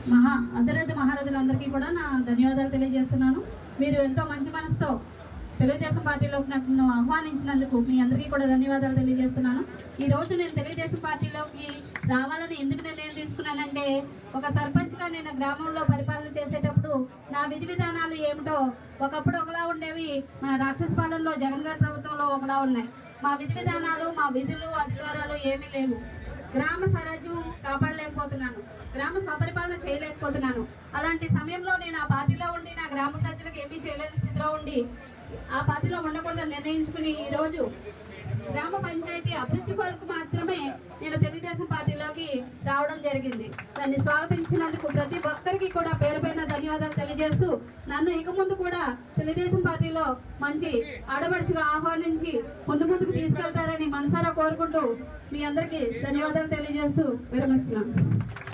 అతిరథి మహారథులందరికీ కూడా నా ధన్యవాదాలు తెలియజేస్తున్నాను. మీరు ఎంతో మంచి మనసుతో తెలుగుదేశం పార్టీలోకి నన్ను ఆహ్వానించినందుకు మీ అందరికీ కూడా ధన్యవాదాలు తెలియజేస్తున్నాను. ఈ రోజు నేను తెలుగుదేశం పార్టీలోకి రావాలని ఎందుకు నిర్ణయం తీసుకున్నానంటే, ఒక సర్పంచ్గా నేను గ్రామంలో పరిపాలన చేసేటప్పుడు నా విధి విధానాలు ఏమిటో ఒకప్పుడు ఒకలా ఉండేవి, మన రాక్షస పాలనలో జగన్ గారి ప్రభుత్వంలో ఒకలా ఉన్నాయి. మా విధి విధానాలు, మా విధులు, అధికారాలు ఏమీ లేవు. గ్రామ స్వరాజ్యం కాపాడలేకపోతున్నాను, గ్రామ స్వపరిపాలన చేయలేకపోతున్నాను. అలాంటి సమయంలో నేను ఆ పార్టీలో ఉండి నా గ్రామ ప్రజలకు ఏమీ చేయలేని స్థితిలో ఉండి ఆ పార్టీలో ఉండకూడదని నిర్ణయించుకుని ఈరోజు గ్రామ పంచాయతీ అభివృద్ధి కొరకు మాత్రమే నేను తెలుగుదేశం పార్టీలోకి రావడం జరిగింది. దాన్ని స్వాగతించినందుకు ప్రతి ఒక్కరికి కూడా పేరు పైన ధన్యవాదాలు తెలియజేస్తూ, నన్ను ఇక ముందు కూడా తెలుగుదేశం పార్టీలో మంచి ఆడపడుచుగా ఆహ్వానించి ముందుకు తీసుకెళ్తారని మనసారా కోరుకుంటూ మీ అందరికీ ధన్యవాదాలు తెలియజేస్తూ విరమిస్తున్నాను.